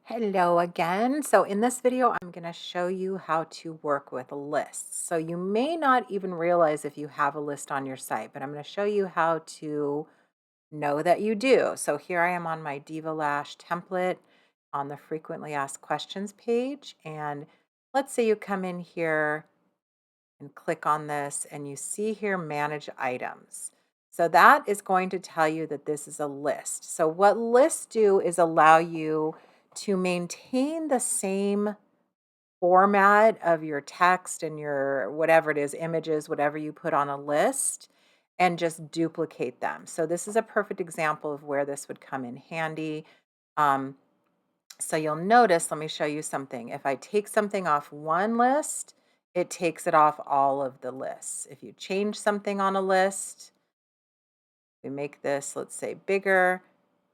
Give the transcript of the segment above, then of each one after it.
Hello again. So in this video, I'm going to show you how to work with lists. So you may not even realize if you have a list on your site, but I'm going to show you how to know that you do. So here I am on my Diva Lash template on the frequently asked questions page. And let's say you come in here and click on this and you see here manage items. So that is going to tell you that this is a list. So what lists do is allow you to maintain the same format of your text and your whatever it is, images, whatever you put on a list, and just duplicate them. So this is a perfect example of where this would come in handy. Um, so you'll notice, let me show you something. If I take something off one list, it takes it off all of the lists. If you change something on a list, we make this, let's say, bigger,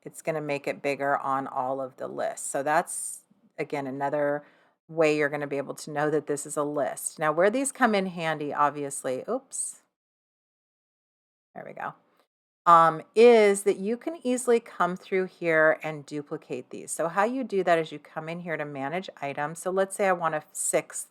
it's going to make it bigger on all of the lists. So that's, again, another way you're going to be able to know that this is a list. Now, where these come in handy, obviously, oops, there we go, is that you can easily come through here and duplicate these. So how you do that is you come in here to manage items. So let's say I want a sixth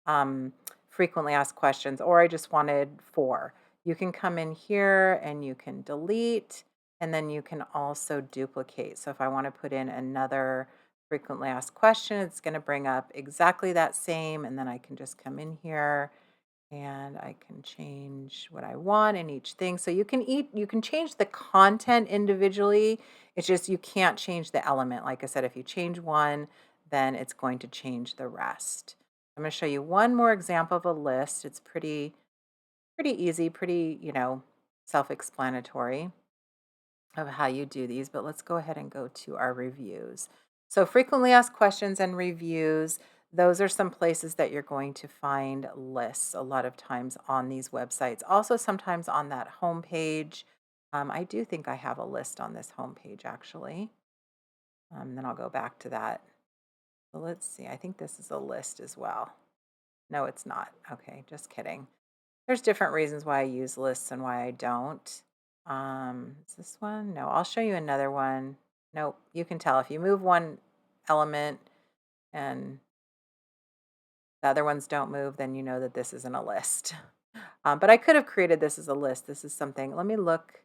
um, frequently asked questions, or I just wanted four. You can come in here and you can delete, and then you can also duplicate. So if I want to put in another frequently asked question, it's going to bring up exactly that same, and then I can just come in here and I can change what I want in each thing. So you can change the content individually. It's just you can't change the element. Like I said, if you change one, then it's going to change the rest. I'm going to show you one more example of a list. It's pretty easy, pretty, self-explanatory of how you do these, but let's go ahead and go to our reviews. So frequently asked questions and reviews, those are some places that you're going to find lists a lot of times on these websites. Also sometimes on that homepage. I do think I have a list on this homepage actually. Then I'll go back to that. So let's see, I think this is a list as well. No, it's not. Okay, just kidding. There's different reasons why I use lists and why I don't. Is this one? No, I'll show you another one. Nope, you can tell if you move one element and the other ones don't move, then you know that this isn't a list. But I could have created this as a list. This is something, let me look.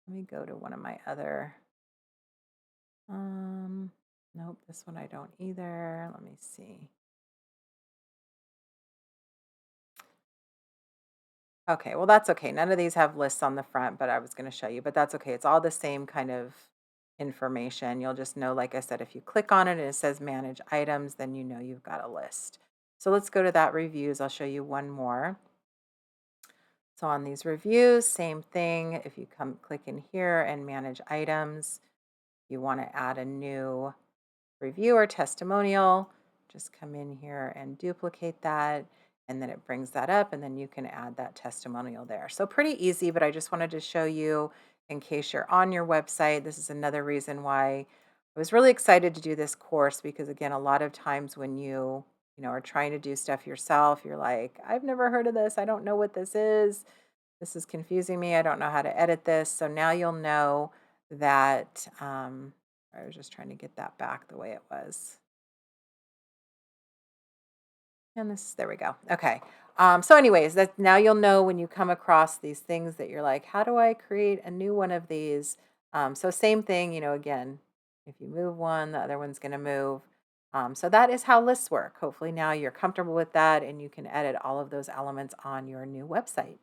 Let me go to one of my other, um, nope, this one I don't either. Let me see. Okay, well, that's okay. None of these have lists on the front, but I was going to show you, but that's okay. It's all the same kind of information. You'll just know, like I said, if you click on it and it says manage items, then you know you've got a list. So let's go to that reviews. I'll show you one more. So on these reviews, same thing. If you come click in here and manage items, you want to add a new review or testimonial, just come in here and duplicate that, and then it brings that up, and then you can add that testimonial there. So pretty easy, but I just wanted to show you in case you're on your website. This is another reason why I was really excited to do this course, because again, a lot of times when you are trying to do stuff yourself, you're like, I've never heard of this. I don't know what this is. This is confusing me. I don't know how to edit this. So now you'll know that I was just trying to get that back the way it was. And this, there we go. Okay. So anyways, that now you'll know when you come across these things that you're like, how do I create a new one of these? So same thing, again, if you move one, the other one's going to move. So that is how lists work. Hopefully now you're comfortable with that and you can edit all of those elements on your new website.